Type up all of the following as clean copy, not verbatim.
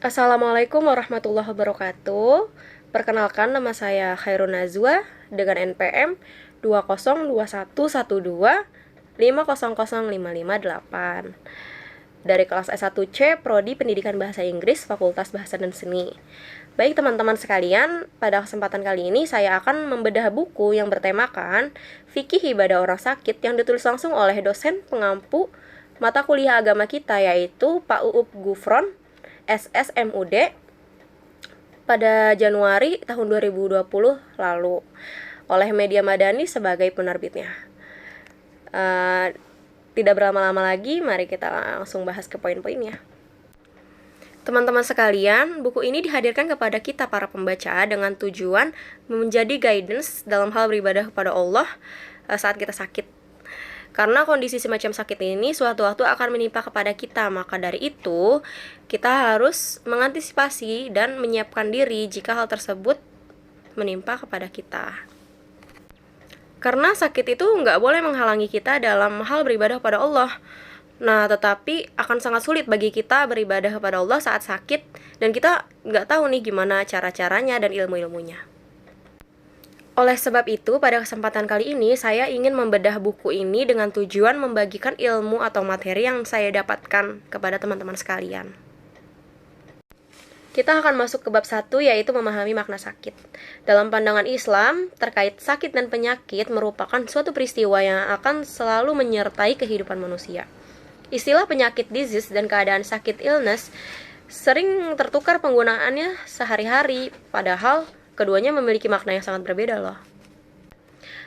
Assalamualaikum warahmatullahi wabarakatuh. Perkenalkan, nama saya Khairun Nazwa dengan NPM 2021125000558 dari kelas S1C Prodi Pendidikan Bahasa Inggris Fakultas Bahasa dan Seni. Baik teman-teman sekalian, pada kesempatan kali ini saya akan membedah buku yang bertemakan Fikih Ibadah Orang Sakit yang ditulis langsung oleh dosen pengampu mata kuliah agama kita, yaitu Pak Uup Gufron SSMUD pada Januari tahun 2020 lalu oleh Media Madani sebagai penerbitnya. Tidak berlama-lama lagi, mari kita langsung bahas ke poin-poinnya. Teman-teman sekalian, buku ini dihadirkan kepada kita para pembaca dengan tujuan menjadi guidance dalam hal beribadah kepada Allah saat kita sakit. Karena kondisi semacam sakit ini suatu waktu akan menimpa kepada kita, maka dari itu kita harus mengantisipasi dan menyiapkan diri jika hal tersebut menimpa kepada kita. Karena sakit itu nggak boleh menghalangi kita dalam hal beribadah kepada Allah. Nah, tetapi akan sangat sulit bagi kita beribadah kepada Allah saat sakit, dan kita nggak tahu nih gimana cara-caranya dan ilmu-ilmunya. Oleh sebab itu, pada kesempatan kali ini, saya ingin membedah buku ini dengan tujuan membagikan ilmu atau materi yang saya dapatkan kepada teman-teman sekalian. Kita akan masuk ke bab 1, yaitu memahami makna sakit. Dalam pandangan Islam, terkait sakit dan penyakit merupakan suatu peristiwa yang akan selalu menyertai kehidupan manusia. Istilah penyakit disease dan keadaan sakit illness sering tertukar penggunaannya sehari-hari, padahal keduanya memiliki makna yang sangat berbeda loh.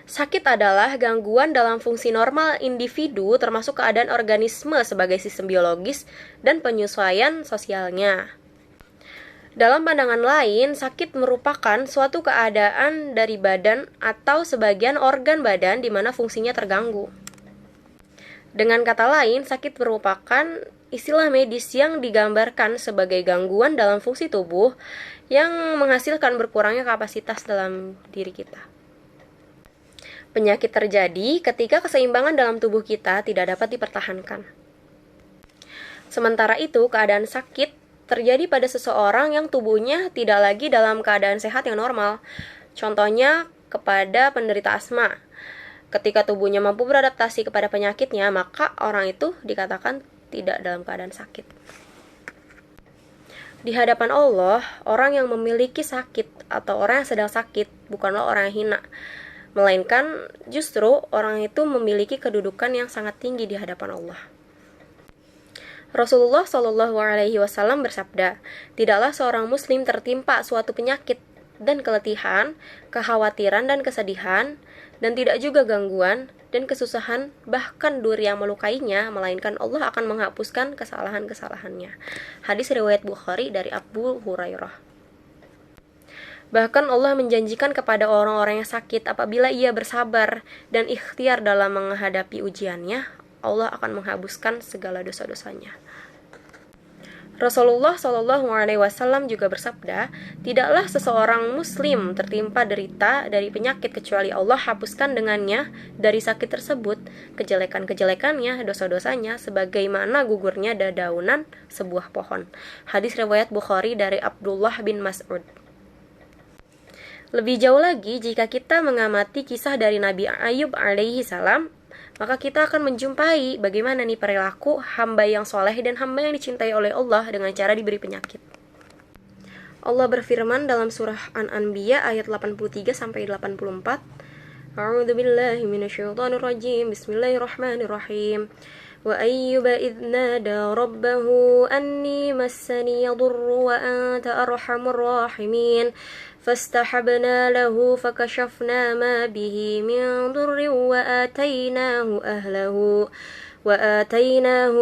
Sakit adalah gangguan dalam fungsi normal individu, termasuk keadaan organisme sebagai sistem biologis dan penyesuaian sosialnya. Dalam pandangan lain, sakit merupakan suatu keadaan dari badan atau sebagian organ badan di mana fungsinya terganggu. Dengan kata lain, sakit merupakan istilah medis yang digambarkan sebagai gangguan dalam fungsi tubuh yang menghasilkan berkurangnya kapasitas dalam diri kita. Penyakit terjadi ketika keseimbangan dalam tubuh kita tidak dapat dipertahankan. Sementara itu, keadaan sakit terjadi pada seseorang yang tubuhnya tidak lagi dalam keadaan sehat yang normal. Contohnya kepada penderita asma. Ketika tubuhnya mampu beradaptasi kepada penyakitnya, maka orang itu dikatakan tidak dalam keadaan sakit. Di hadapan Allah, orang yang memiliki sakit atau orang yang sedang sakit bukanlah orang yang hina, melainkan justru orang itu memiliki kedudukan yang sangat tinggi di hadapan Allah. Rasulullah Shallallahu Alaihi Wasallam bersabda, tidaklah seorang Muslim tertimpa suatu penyakit dan keletihan, kekhawatiran dan kesedihan, dan tidak juga gangguan dan kesusahan, bahkan duri yang melukainya, melainkan Allah akan menghapuskan kesalahan-kesalahannya. Hadis riwayat Bukhari dari Abu Hurairah. Bahkan Allah menjanjikan kepada orang-orang yang sakit, apabila ia bersabar dan ikhtiar dalam menghadapi ujiannya, Allah akan menghapuskan segala dosa-dosanya. Rasulullah Shallallahu Alaihi Wasallam juga bersabda, tidaklah seseorang Muslim tertimpa derita dari penyakit kecuali Allah hapuskan dengannya dari sakit tersebut kejelekan-kejelekannya, dosa-dosanya, sebagaimana gugurnya dedaunan sebuah pohon. Hadis riwayat Bukhari dari Abdullah bin Mas'ud. Lebih jauh lagi, jika kita mengamati kisah dari Nabi Ayub alaihi salam, maka kita akan menjumpai bagaimana nih perilaku hamba yang soleh dan hamba yang dicintai oleh Allah dengan cara diberi penyakit. Allah berfirman dalam surah An-Anbiya ayat 83 sampai 84. A'udzu billahi minasyaitonir rajim. Bismillahirrahmanirrahim. Wa ayyuba idz nada rabbahu anni massani yadurru wa anta arhamur rahimin. فاستحبنا له فكشفنا ما به من ضر وآتيناه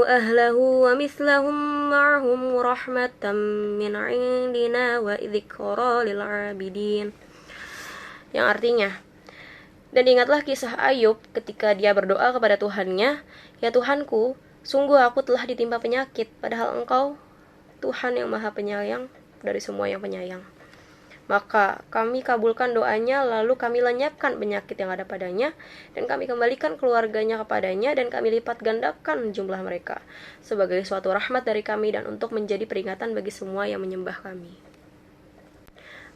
أهله ومثلهم معهم رحمة من عندنا وذكرى للعابدين. Yang artinya, dan ingatlah kisah Ayub ketika dia berdoa kepada Tuhannya, ya Tuhanku, sungguh aku telah ditimpa penyakit, padahal Engkau Tuhan yang Maha Penyayang dari semua yang penyayang. Maka kami kabulkan doanya, lalu kami lenyapkan penyakit yang ada padanya, dan kami kembalikan keluarganya kepadanya, dan kami lipat gandakan jumlah mereka sebagai suatu rahmat dari kami dan untuk menjadi peringatan bagi semua yang menyembah kami.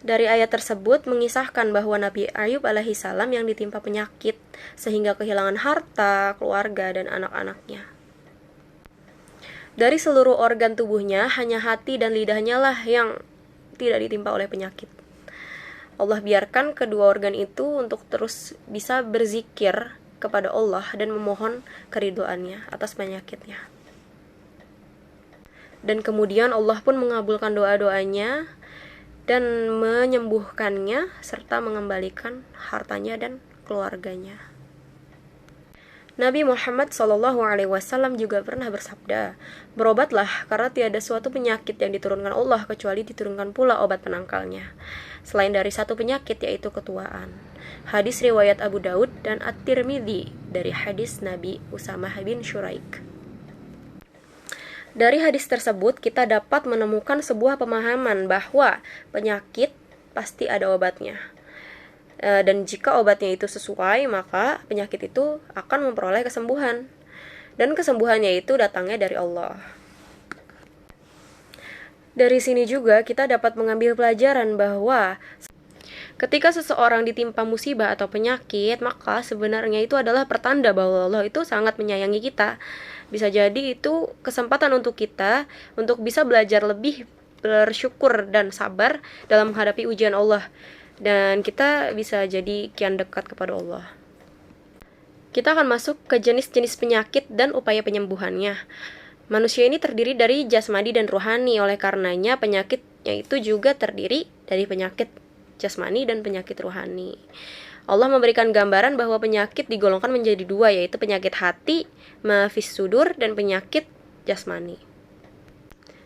Dari ayat tersebut mengisahkan bahwa Nabi Ayub alaihi salam yang ditimpa penyakit sehingga kehilangan harta, keluarga, dan anak-anaknya. Dari seluruh organ tubuhnya, hanya hati dan lidahnya lah yang tidak ditimpa oleh penyakit. Allah biarkan kedua organ itu untuk terus bisa berzikir kepada Allah dan memohon keridhoannya atas penyakitnya. Dan kemudian Allah pun mengabulkan doa-doanya dan menyembuhkannya serta mengembalikan hartanya dan keluarganya. Nabi Muhammad SAW juga pernah bersabda, berobatlah karena tiada suatu penyakit yang diturunkan Allah kecuali diturunkan pula obat penangkalnya, selain dari satu penyakit yaitu ketuaan. Hadis riwayat Abu Daud dan At-Tirmidzi dari hadis Nabi Usamah bin Syuraik. Dari hadis tersebut kita dapat menemukan sebuah pemahaman bahwa penyakit pasti ada obatnya. Dan jika obatnya itu sesuai, maka penyakit itu akan memperoleh kesembuhan. Dan kesembuhannya itu datangnya dari Allah. Dari sini juga kita dapat mengambil pelajaran bahwa ketika seseorang ditimpa musibah atau penyakit, maka sebenarnya itu adalah pertanda bahwa Allah itu sangat menyayangi kita. Bisa jadi itu kesempatan untuk kita untuk bisa belajar lebih bersyukur dan sabar dalam menghadapi ujian Allah. Dan kita bisa jadi kian dekat kepada Allah. Kita akan masuk ke jenis-jenis penyakit dan upaya penyembuhannya. Manusia ini terdiri dari jasmani dan rohani, oleh karenanya penyakitnya itu juga terdiri dari penyakit jasmani dan penyakit rohani. Allah memberikan gambaran bahwa penyakit digolongkan menjadi dua, yaitu penyakit hati, mafis sudur, dan penyakit jasmani.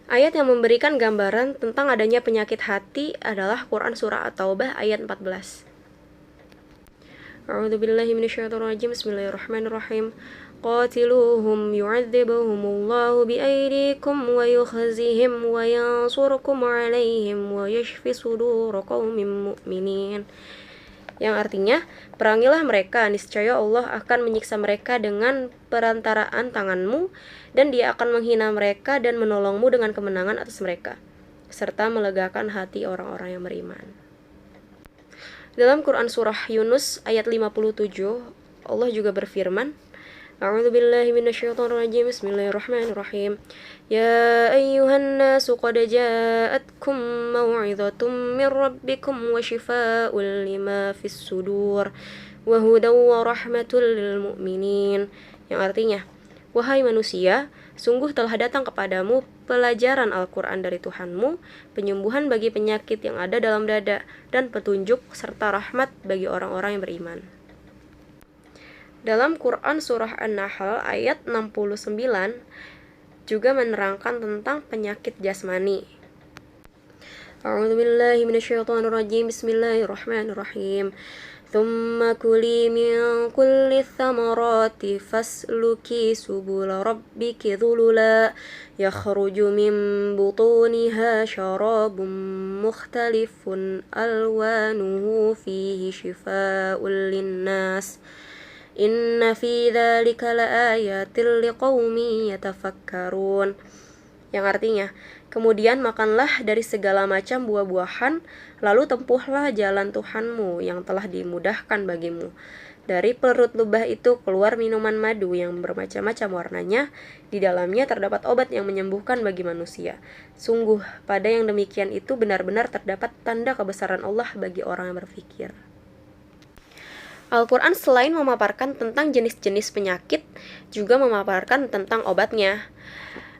Ayat yang memberikan gambaran tentang adanya penyakit hati adalah Quran Surah At-Taubah ayat 14. A'udzubillahi minasyaitonirrajim. Bismillahirrahmanirrahim. Qatiluhum yu'adzibhumullahu biaydikum wa yukhzihim wa yansurkum 'alaihim wa yashfi sudur qaumin mu'minin. Yang artinya, perangilah mereka, niscaya Allah akan menyiksa mereka dengan perantaraan tanganmu, dan Dia akan menghina mereka dan menolongmu dengan kemenangan atas mereka, serta melegakan hati orang-orang yang beriman. Dalam Quran Surah Yunus ayat 57, Allah juga berfirman, A'udzubillahi minasyaitonirrajim. Bismillahirrahmanirrahim. Ya ayyuhan nasu qad ja'atkum maw'idhatum min rabbikum wa shifaa'un lima fis sudur wa hudan wa rahmatul lil mu'minin. Yang artinya, wahai manusia, sungguh telah datang kepadamu pelajaran Al-Quran dari Tuhanmu, penyembuhan bagi penyakit yang ada dalam dada, dan petunjuk serta rahmat bagi orang-orang yang beriman. Dalam Quran Surah An-Nahl ayat 69 juga menerangkan tentang penyakit jasmani. A'udzubillahi minasyaitonirrajim. Bismillahirrahmanirrahim. Thumma kuli min kulli thamarati fasluki subula rabbiki dhulula yakhruju min butuniha syarabun mukhtalifun alwanuhu fihi shifaa'un linnas. Inna fi dzalika laayatil liqaumin yatafakkarun. Yang artinya, kemudian makanlah dari segala macam buah-buahan, lalu tempuhlah jalan Tuhanmu yang telah dimudahkan bagimu. Dari perut lubah itu keluar minuman madu yang bermacam-macam warnanya, di dalamnya terdapat obat yang menyembuhkan bagi manusia. Sungguh, pada yang demikian itu benar-benar terdapat tanda kebesaran Allah bagi orang yang berfikir. Al-Quran selain memaparkan tentang jenis-jenis penyakit, juga memaparkan tentang obatnya.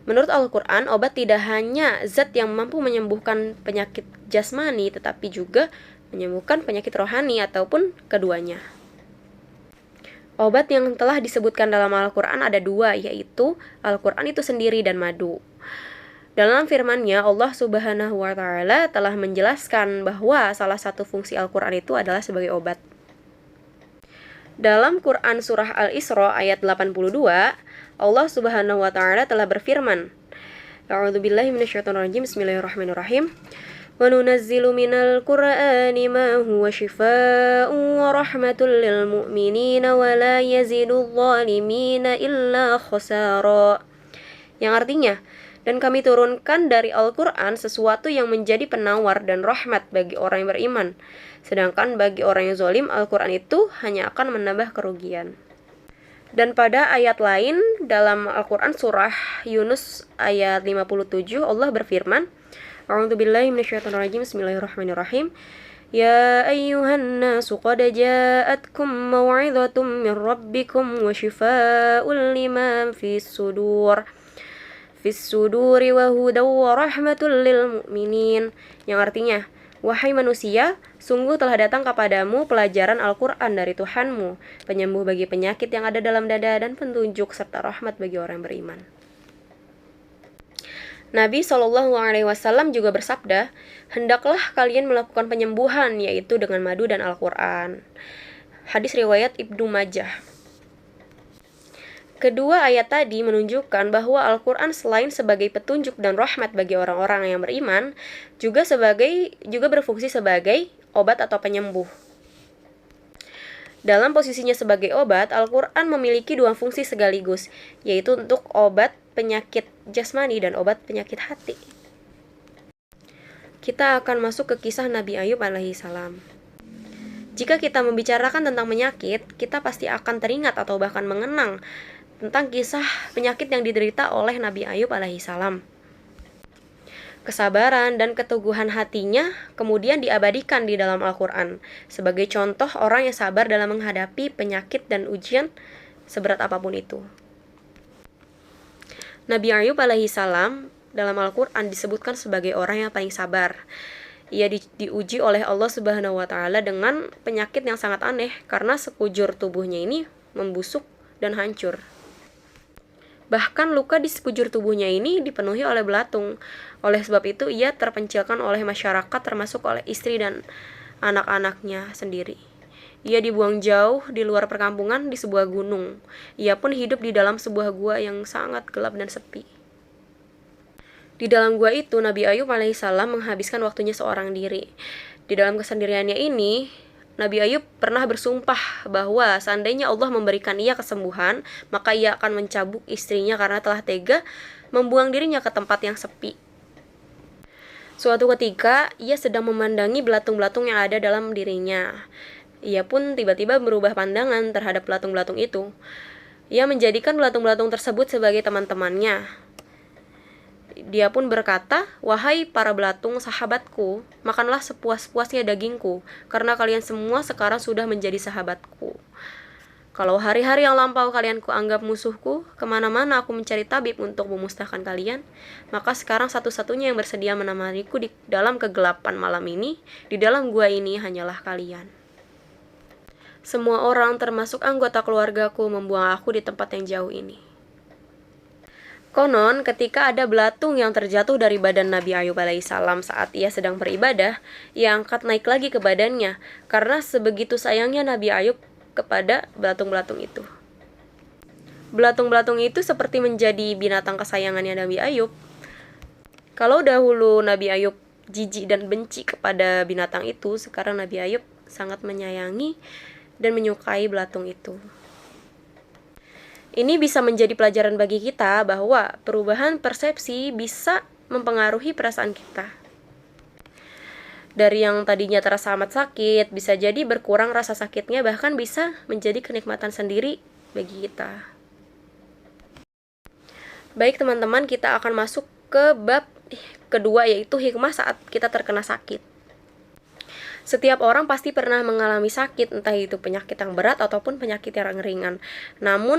Menurut Al-Quran, obat tidak hanya zat yang mampu menyembuhkan penyakit jasmani, tetapi juga menyembuhkan penyakit rohani ataupun keduanya. Obat yang telah disebutkan dalam Al-Quran ada dua, yaitu Al-Quran itu sendiri dan madu. Dalam firman-Nya, Allah Subhanahu wa Ta'ala telah menjelaskan bahwa salah satu fungsi Al-Quran itu adalah sebagai obat. Dalam Quran Surah Al-Isra ayat 82, Allah Subhanahu wa Ta'ala telah berfirman, A'udzubillahi minasyaitonirrajim. Bismillahirrahmanirrahim. وَنُنَزِّلُ مِنَ الْقُرْآنِ مَا هُوَ شِفَاءٌ وَرَحْمَةٌ لِّلْمُؤْمِنِينَ وَلَا يَزِيدُ الظَّالِمِينَ إِلَّا خَسَارًا. Yang artinya, dan kami turunkan dari Al-Quran sesuatu yang menjadi penawar dan rahmat bagi orang yang beriman. Sedangkan bagi orang yang zalim, Al-Quran itu hanya akan menambah kerugian. Dan pada ayat lain dalam Al-Quran surah Yunus ayat 57, Allah berfirman, A'udzubillahi minasyaitonirrajim, Bismillahirrahmanirrahim. Ya ayyuhan nasu qad ja'atkum maw'idhatum min rabbikum wa shifaa'un lima fis suduri wa hudaw wa rahmatul lil mu'minin. Yang artinya, wahai manusia, sungguh telah datang kepadamu pelajaran Al-Quran dari Tuhanmu, penyembuh bagi penyakit yang ada dalam dada dan petunjuk serta rahmat bagi orang yang beriman. Nabi SAW juga bersabda, hendaklah kalian melakukan penyembuhan, yaitu dengan madu dan Al-Quran. Hadis riwayat Ibnu Majah. Kedua ayat tadi menunjukkan bahwa Al-Quran selain sebagai petunjuk dan rahmat bagi orang-orang yang beriman, juga berfungsi sebagai obat atau penyembuh. Dalam posisinya sebagai obat, Al-Quran memiliki dua fungsi sekaligus, yaitu untuk obat penyakit jasmani dan obat penyakit hati. Kita akan masuk ke kisah Nabi Ayub alaihissalam. Jika kita membicarakan tentang penyakit, kita pasti akan teringat atau bahkan mengenang tentang kisah penyakit yang diderita oleh Nabi Ayub alaihissalam. Kesabaran dan keteguhan hatinya kemudian diabadikan di dalam Al-Quran sebagai contoh orang yang sabar dalam menghadapi penyakit dan ujian seberat apapun itu. Nabi Ayub alaihissalam dalam Al-Quran disebutkan sebagai orang yang paling sabar. Ia diuji oleh Allah Subhanahu wa Ta'ala dengan penyakit yang sangat aneh karena sekujur tubuhnya ini membusuk dan hancur. Bahkan luka di sekujur tubuhnya ini dipenuhi oleh belatung. Oleh sebab itu ia terpencilkan oleh masyarakat, termasuk oleh istri dan anak-anaknya sendiri. Ia dibuang jauh di luar perkampungan di sebuah gunung. Ia pun hidup di dalam sebuah gua yang sangat gelap dan sepi. Di dalam gua itu, Nabi Ayub alaihissalam menghabiskan waktunya seorang diri. Di dalam kesendiriannya ini, Nabi Ayub pernah bersumpah bahwa seandainya Allah memberikan ia kesembuhan, maka ia akan mencabuk istrinya karena telah tega membuang dirinya ke tempat yang sepi. Suatu ketika, ia sedang memandangi belatung-belatung yang ada dalam dirinya. Ia pun tiba-tiba berubah pandangan terhadap belatung-belatung itu. Ia menjadikan belatung-belatung tersebut sebagai teman-temannya. Dia pun berkata, wahai para belatung sahabatku, makanlah sepuas-puasnya dagingku, karena kalian semua sekarang sudah menjadi sahabatku. Kalau hari-hari yang lampau kalian kuanggap musuhku, kemana-mana aku mencari tabib untuk memusnahkan kalian, maka sekarang satu-satunya yang bersedia menemaniku di dalam kegelapan malam ini, di dalam gua ini hanyalah kalian. Semua orang termasuk anggota keluargaku membuang aku di tempat yang jauh ini. Konon, ketika ada belatung yang terjatuh dari badan Nabi Ayub alaihissalam saat ia sedang beribadah, ia angkat naik lagi ke badannya, karena sebegitu sayangnya Nabi Ayub kepada belatung-belatung itu. Belatung-belatung itu seperti menjadi binatang kesayangannya Nabi Ayub. Kalau dahulu Nabi Ayub jijik dan benci kepada binatang itu, sekarang Nabi Ayub sangat menyayangi dan menyukai belatung itu. Ini bisa menjadi pelajaran bagi kita bahwa perubahan persepsi bisa mempengaruhi perasaan kita. Dari yang tadinya terasa amat sakit, bisa jadi berkurang rasa sakitnya, bahkan bisa menjadi kenikmatan sendiri bagi kita. Baik teman-teman, kita akan masuk ke bab kedua, yaitu hikmah saat kita terkena sakit. Setiap orang pasti pernah mengalami sakit, entah itu penyakit yang berat ataupun penyakit yang ringan. Namun,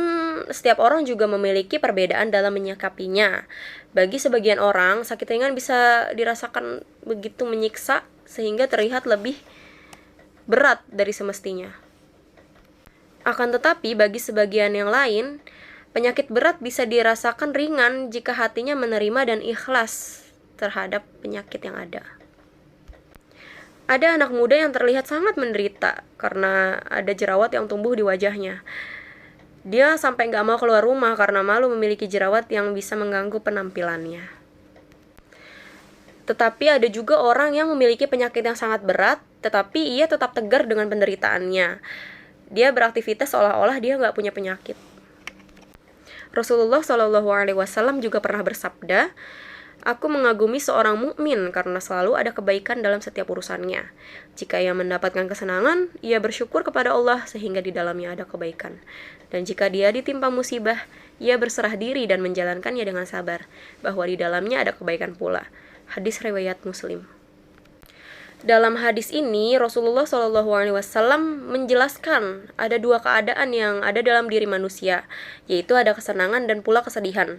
setiap orang juga memiliki perbedaan dalam menyikapinya. Bagi sebagian orang, sakit ringan bisa dirasakan begitu menyiksa sehingga terlihat lebih berat dari semestinya. Akan tetapi, bagi sebagian yang lain, penyakit berat bisa dirasakan ringan jika hatinya menerima dan ikhlas terhadap penyakit yang ada. Ada anak muda yang terlihat sangat menderita karena ada jerawat yang tumbuh di wajahnya. Dia sampai gak mau keluar rumah karena malu memiliki jerawat yang bisa mengganggu penampilannya. Tetapi ada juga orang yang memiliki penyakit yang sangat berat, tetapi ia tetap tegar dengan penderitaannya. Dia beraktivitas seolah-olah dia nggak punya penyakit. Rasulullah SAW juga pernah bersabda, "Aku mengagumi seorang mukmin karena selalu ada kebaikan dalam setiap urusannya. Jika ia mendapatkan kesenangan, ia bersyukur kepada Allah sehingga di dalamnya ada kebaikan. Dan jika dia ditimpa musibah, ia berserah diri dan menjalankannya dengan sabar, bahwa di dalamnya ada kebaikan pula." Hadis riwayat Muslim. Dalam hadis ini, Rasulullah SAW menjelaskan ada dua keadaan yang ada dalam diri manusia, yaitu ada kesenangan dan pula kesedihan.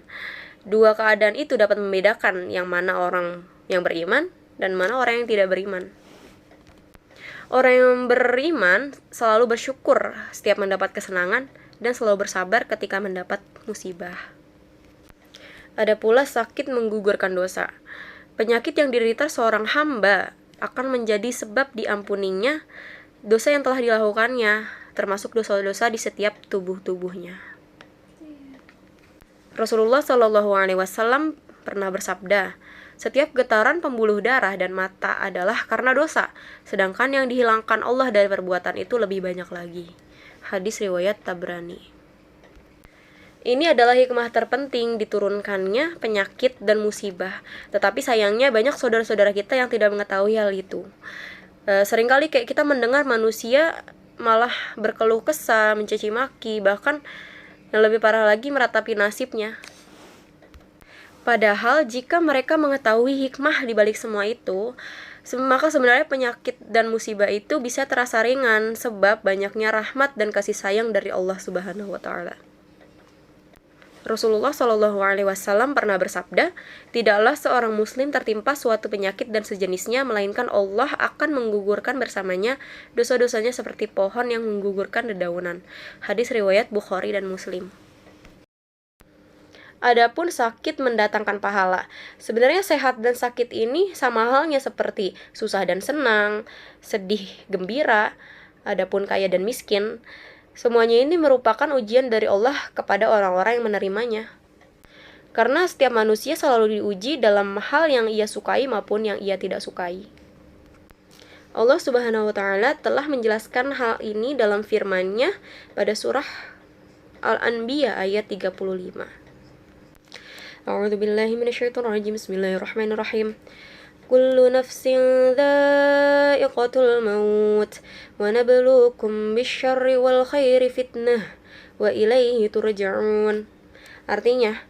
Dua keadaan itu dapat membedakan yang mana orang yang beriman dan mana orang yang tidak beriman. Orang yang beriman selalu bersyukur setiap mendapat kesenangan dan selalu bersabar ketika mendapat musibah. Ada pula sakit menggugurkan dosa. Penyakit yang diderita seorang hamba akan menjadi sebab diampuninya dosa yang telah dilakukannya, termasuk dosa-dosa di setiap tubuhnya. Rasulullah SAW pernah bersabda, "Setiap getaran pembuluh darah dan mata adalah karena dosa, sedangkan yang dihilangkan Allah dari perbuatan itu lebih banyak lagi." Hadis riwayat Tabrani. Ini adalah hikmah terpenting diturunkannya penyakit dan musibah. Tetapi sayangnya banyak saudara-saudara kita yang tidak mengetahui hal itu. Seringkali kayak kita mendengar manusia malah berkeluh kesah, mencaci maki, bahkan yang lebih parah lagi meratapi nasibnya. Padahal jika mereka mengetahui hikmah di balik semua itu, maka sebenarnya penyakit dan musibah itu bisa terasa ringan sebab banyaknya rahmat dan kasih sayang dari Allah Subhanahu wa Ta'ala. Rasulullah SAW pernah bersabda, "Tidaklah seorang muslim tertimpa suatu penyakit dan sejenisnya, melainkan Allah akan menggugurkan bersamanya dosa-dosanya seperti pohon yang menggugurkan dedaunan." Hadis riwayat Bukhari dan Muslim. Adapun sakit mendatangkan pahala. Sebenarnya sehat dan sakit ini sama halnya seperti susah dan senang, sedih, gembira, adapun kaya dan miskin. Semuanya ini merupakan ujian dari Allah kepada orang-orang yang menerimanya. Karena setiap manusia selalu diuji dalam hal yang ia sukai maupun yang ia tidak sukai. Allah Subhanahu wa Ta'ala telah menjelaskan hal ini dalam firman-Nya pada surah Al-Anbiya ayat 35. A'udzubillahi minasyaitonirrajim. Bismillahirrahmanirrahim. Kullu nafsin dha'iqatul maut wa nabluukum bisyarri wal khairi fitnah wa ilaihi turja'un. Artinya,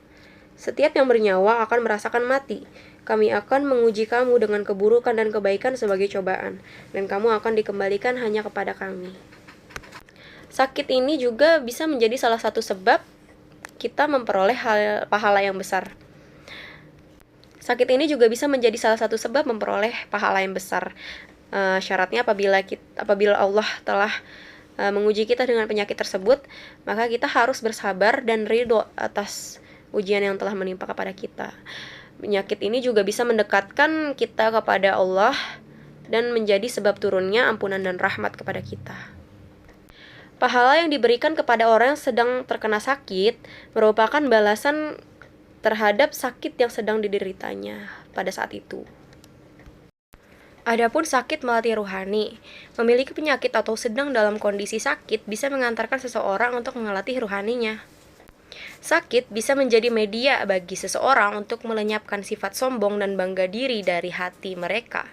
setiap yang bernyawa akan merasakan mati. Kami akan menguji kamu dengan keburukan dan kebaikan sebagai cobaan, dan kamu akan dikembalikan hanya kepada kami. Sakit ini juga bisa menjadi salah satu sebab kita memperoleh pahala yang besar. Sakit ini juga bisa menjadi salah satu sebab memperoleh pahala yang besar. Syaratnya apabila Allah telah menguji kita dengan penyakit tersebut, maka kita harus bersabar dan ridho atas ujian yang telah menimpa kepada kita. Penyakit ini juga bisa mendekatkan kita kepada Allah dan menjadi sebab turunnya ampunan dan rahmat kepada kita. Pahala yang diberikan kepada orang yang sedang terkena sakit merupakan balasan terhadap sakit yang sedang dideritanya pada saat itu. Adapun sakit melati rohani, memiliki penyakit atau sedang dalam kondisi sakit bisa mengantarkan seseorang untuk melatih rohaninya. Sakit bisa menjadi media bagi seseorang untuk melenyapkan sifat sombong dan bangga diri dari hati mereka.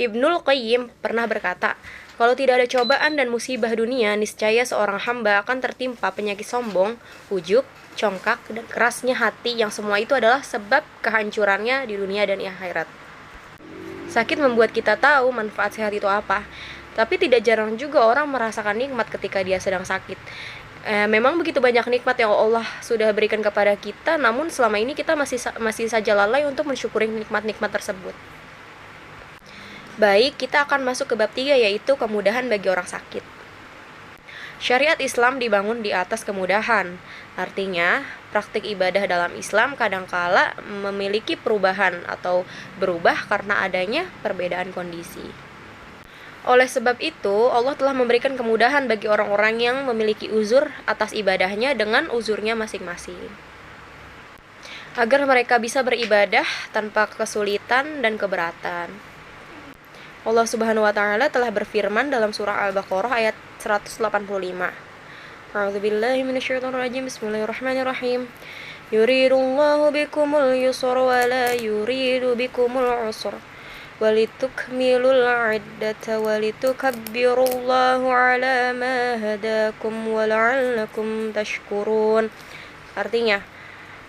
Ibnul Qayyim pernah berkata, "Kalau tidak ada cobaan dan musibah dunia, niscaya seorang hamba akan tertimpa penyakit sombong, ujub, congkak, dan kerasnya hati yang semua itu adalah sebab kehancurannya di dunia dan akhirat." Sakit membuat kita tahu manfaat sehat itu apa, tapi tidak jarang juga orang merasakan nikmat ketika dia sedang sakit. Memang begitu banyak nikmat yang Allah sudah berikan kepada kita, namun selama ini kita masih saja lalai untuk mensyukuri nikmat-nikmat tersebut. Baik, kita akan masuk ke bab 3, yaitu kemudahan bagi orang sakit. Syariat Islam dibangun di atas kemudahan. Artinya, praktik ibadah dalam Islam kadangkala memiliki perubahan atau berubah karena adanya perbedaan kondisi. Oleh sebab itu, Allah telah memberikan kemudahan bagi orang-orang yang memiliki uzur atas ibadahnya dengan uzurnya masing-masing. agar mereka bisa beribadah tanpa kesulitan dan keberatan. Allah Subhanahu wa taala telah berfirman dalam surah Al-Baqarah ayat 185. A'udzubillahi minasyaitonirrajim. Bismillahirrahmanirrahim. Yuridullahu bikumul yusra wa la yuridu bikumul usra walitukmilul 'iddata walitukabbirullaha 'ala ma hadakum wa la'allakum tashkurun. Artinya,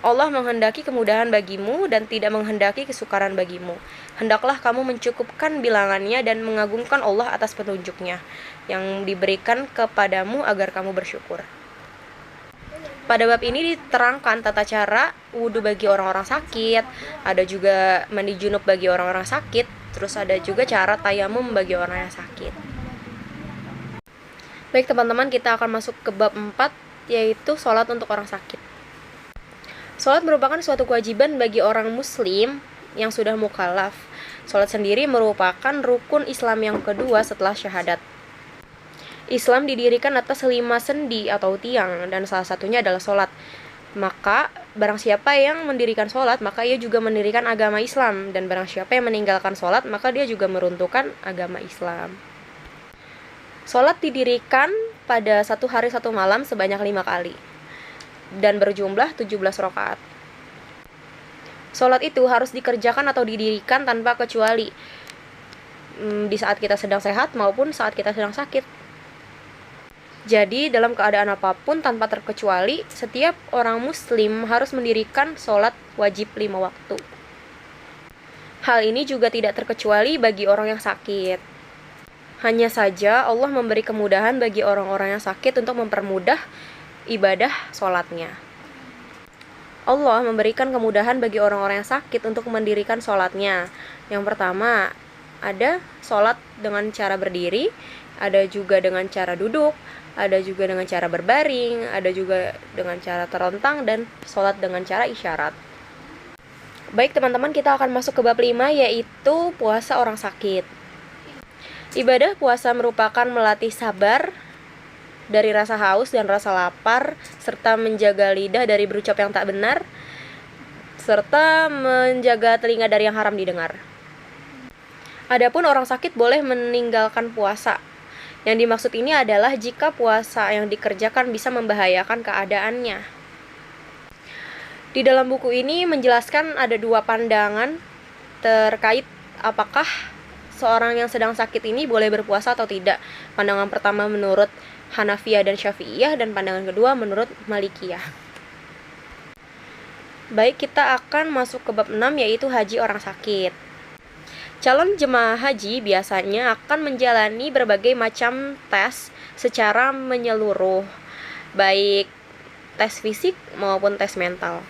Allah menghendaki kemudahan bagimu dan tidak menghendaki kesukaran bagimu. Hendaklah kamu mencukupkan bilangannya dan mengagungkan Allah atas petunjuknya yang diberikan kepadamu agar kamu bersyukur. Pada bab ini diterangkan tata cara wudhu bagi orang-orang sakit, ada juga mandi junub bagi orang-orang sakit, terus ada juga cara tayamum bagi orang yang sakit. Baik teman-teman, kita akan masuk ke bab 4, yaitu sholat untuk orang sakit. Sholat merupakan suatu kewajiban bagi orang muslim yang sudah mukallaf. Sholat sendiri merupakan rukun Islam yang kedua setelah syahadat. Islam didirikan atas 5 sendi atau tiang, dan salah satunya adalah sholat. Maka barang siapa yang mendirikan sholat, maka ia juga mendirikan agama Islam. Dan barang siapa yang meninggalkan sholat, maka dia juga meruntuhkan agama Islam. Sholat didirikan pada 1 hari 1 malam sebanyak 5 kali dan berjumlah 17 rakaat. Sholat itu harus dikerjakan atau didirikan tanpa kecuali di saat kita sedang sehat maupun saat kita sedang sakit. Jadi dalam keadaan apapun tanpa terkecuali, setiap orang muslim harus mendirikan sholat wajib 5 waktu. Hal ini juga tidak terkecuali bagi orang yang sakit. Hanya saja Allah memberi kemudahan bagi orang-orang yang sakit untuk mempermudah ibadah sholatnya. Allah memberikan kemudahan bagi orang-orang yang sakit untuk mendirikan sholatnya. Yang pertama, ada sholat dengan cara berdiri, ada juga dengan cara duduk, ada juga dengan cara berbaring, ada juga dengan cara terlentang, dan sholat dengan cara isyarat. Baik teman-teman, kita akan masuk ke bab 5, yaitu puasa orang sakit. Ibadah puasa merupakan melatih sabar dari rasa haus dan rasa lapar, serta menjaga lidah dari berucap yang tak benar, serta menjaga telinga dari yang haram didengar. Adapun orang sakit boleh meninggalkan puasa. Yang dimaksud ini adalah jika puasa yang dikerjakan bisa membahayakan keadaannya. Di dalam buku ini menjelaskan ada 2 pandangan terkait apakah seorang yang sedang sakit ini boleh berpuasa atau tidak. Pandangan pertama menurut Hanafiyah dan Syafi'iyah, dan pandangan kedua menurut Malikiyah. Baik, kita akan masuk ke bab 6, yaitu haji orang sakit. Calon jemaah haji biasanya akan menjalani berbagai macam tes secara menyeluruh, baik tes fisik maupun tes mental.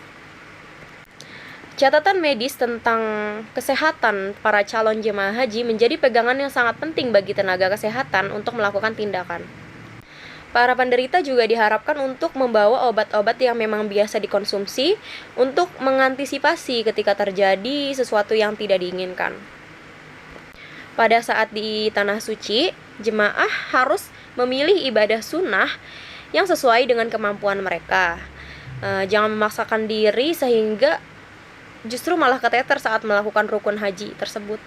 Catatan medis tentang kesehatan para calon jemaah haji menjadi pegangan yang sangat penting bagi tenaga kesehatan untuk melakukan tindakan. Para penderita juga diharapkan untuk membawa obat-obat yang memang biasa dikonsumsi untuk mengantisipasi ketika terjadi sesuatu yang tidak diinginkan. Pada saat di tanah suci, jemaah harus memilih ibadah sunnah yang sesuai dengan kemampuan mereka. Jangan memaksakan diri sehingga justru malah keteter saat melakukan rukun haji tersebut.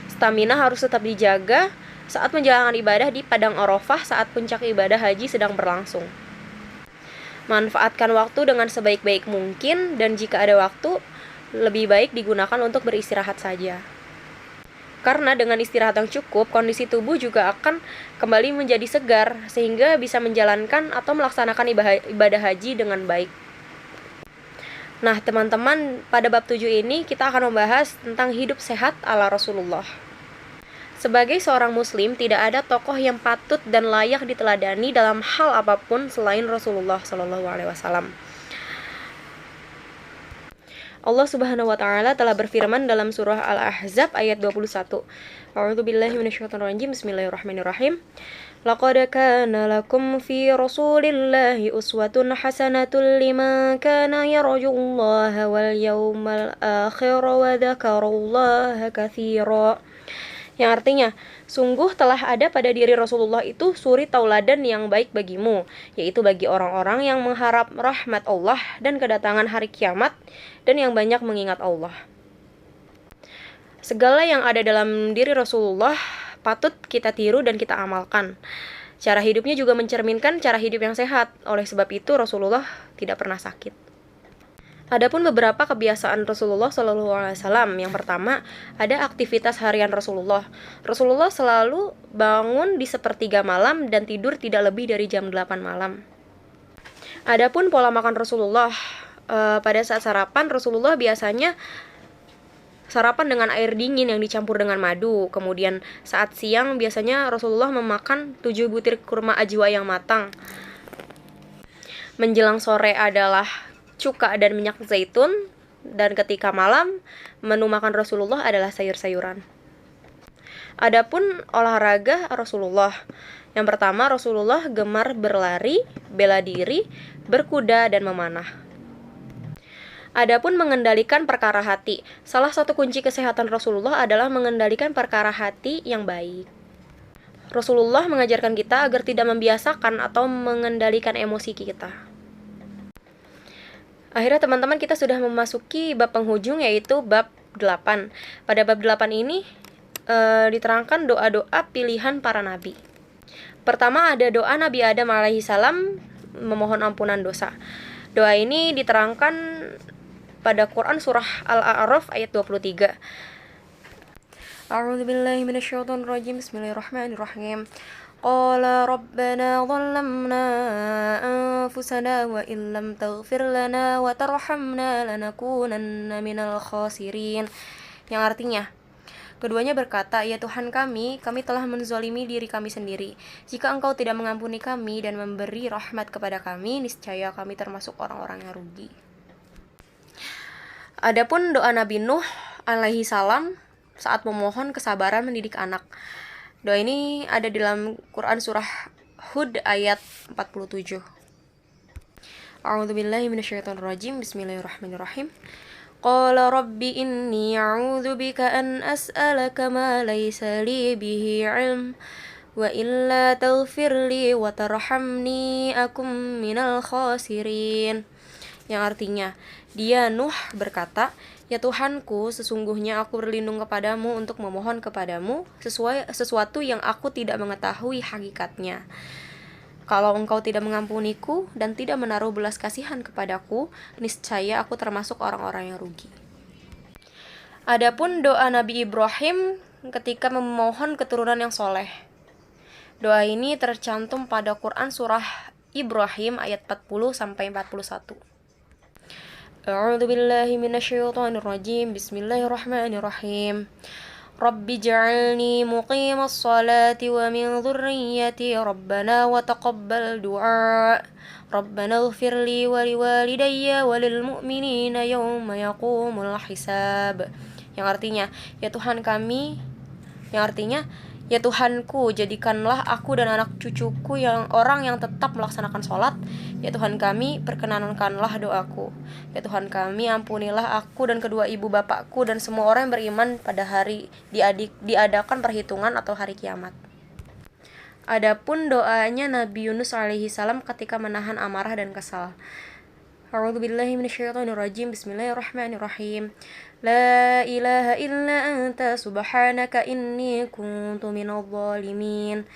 Stamina harus tetap dijaga saat menjalankan ibadah di Padang Arafah saat puncak ibadah haji sedang berlangsung. Manfaatkan waktu dengan sebaik-baik mungkin, dan jika ada waktu, lebih baik digunakan untuk beristirahat saja. Karena dengan istirahat yang cukup, kondisi tubuh juga akan kembali menjadi segar, sehingga bisa menjalankan atau melaksanakan ibadah haji dengan baik. Nah teman-teman, pada bab 7 ini kita akan membahas tentang hidup sehat ala Rasulullah. Sebagai seorang muslim, tidak ada tokoh yang patut dan layak diteladani dalam hal apapun selain Rasulullah SAW. Allah Subhanahu wa taala telah berfirman dalam surah Al-Ahzab ayat 21. A'udzubillahi minasyaitonirrajim. Bismillahirrahmanirrahim. Laqad kana lakum fi Rasulillahi uswatun hasanatun liman kana yarjullaha wal yawmal akhir wa dzakarallaha katsira. yang artinya, sungguh telah ada pada diri Rasulullah itu suri tauladan yang baik bagimu, yaitu bagi orang-orang yang mengharap rahmat Allah dan kedatangan hari kiamat, dan yang banyak mengingat Allah. Segala yang ada dalam diri Rasulullah patut kita tiru dan kita amalkan. Cara hidupnya juga mencerminkan cara hidup yang sehat, oleh sebab itu Rasulullah tidak pernah sakit. Adapun beberapa kebiasaan Rasulullah SAW. Yang pertama, ada aktivitas harian Rasulullah. Rasulullah selalu bangun di sepertiga malam dan tidur tidak lebih dari jam 8 malam. Adapun pola makan Rasulullah, pada saat sarapan Rasulullah biasanya sarapan dengan air dingin yang dicampur dengan madu. Kemudian saat siang biasanya Rasulullah memakan 7 butir kurma ajwa yang matang. Menjelang sore adalah cuka dan minyak zaitun, dan ketika malam menu makan Rasulullah adalah sayur-sayuran. Adapun olahraga Rasulullah, yang pertama Rasulullah gemar berlari, bela diri, berkuda dan memanah. Adapun mengendalikan perkara hati, salah satu kunci kesehatan Rasulullah adalah mengendalikan perkara hati yang baik. Rasulullah mengajarkan kita agar tidak membiasakan atau mengendalikan emosi kita. Akhirnya teman-teman, kita sudah memasuki bab penghujung, yaitu bab 8. Pada bab 8 ini diterangkan doa-doa pilihan para nabi. Pertama ada doa Nabi Adam alaihi salam memohon ampunan dosa. Doa ini diterangkan pada Quran surah Al-A'raf ayat 23. A'udzubillahi minasyaitonirrajim. Bismillahirrahmanirrahim. Qala rabbana dhallamna anfusana wa illam taghfir lana wa tarhamna lanakunanna minal khasirin. Yang artinya, keduanya berkata, ya Tuhan kami telah menzalimi diri kami sendiri. Jika Engkau tidak mengampuni kami dan memberi rahmat kepada kami, niscaya kami termasuk orang-orang yang rugi. Adapun doa Nabi Nuh alaihi salam saat memohon kesabaran mendidik anak. Doa ini ada di dalam Quran surah Hud ayat 47. A'udzubillahi minasyaitonirrajim. Bismillahirrahmanirrahim. Qala rabbi inni a'udzu bika an as'alaka ma laysa li bihi 'ilm wa illa taghfir li wa tarhamni akum minal khasirin. Yang artinya, dia Nuh berkata, ya Tuhanku, sesungguhnya aku berlindung kepadamu untuk memohon kepadamu sesuatu yang aku tidak mengetahui hakikatnya. Kalau Engkau tidak mengampuniku dan tidak menaruh belas kasihan kepadaku, niscaya aku termasuk orang-orang yang rugi. Adapun doa Nabi Ibrahim ketika memohon keturunan yang soleh. Doa ini tercantum pada Quran surah Ibrahim ayat 40-41. A'udzu billahi minasyaitonir rajim. Bismillahirrahmanirrahim. Rabbi ja'alni muqimas salati wa min dhurriyyati rabbana wa taqabbal du'a. Rabbana ighfir li wa liwalidayya wa lil mu'minina yawma yaqumul hisab. Yang artinya, ya Tuhanku, jadikanlah aku dan anak cucuku yang orang yang tetap melaksanakan sholat. Ya Tuhan kami, perkenankanlah doaku. Ya Tuhan kami, ampunilah aku dan kedua ibu bapakku dan semua orang yang beriman pada hari diadakan perhitungan atau hari kiamat. Adapun doanya Nabi Yunus alaihi salam ketika menahan amarah dan kesal. A'udzubillahi minasyaitonirrajim. Bismillahirrahmanirrahim. La ilaha illa anta subhanaka inni kuntu minadh dhalimin.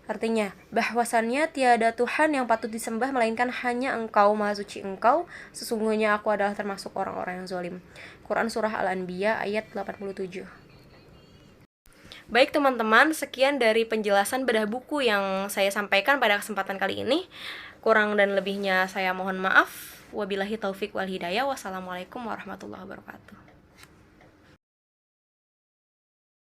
Artinya, bahwasannya tiada Tuhan yang patut disembah melainkan hanya Engkau, Maha Suci Engkau, sesungguhnya aku adalah termasuk orang-orang yang zalim. Quran surah Al-Anbiya ayat 87. Baik teman-teman, sekian dari penjelasan bedah buku yang saya sampaikan pada kesempatan kali ini. Kurang dan lebihnya saya mohon maaf. Wabillahi taufik wal hidayah. Wassalamualaikum warahmatullahi wabarakatuh.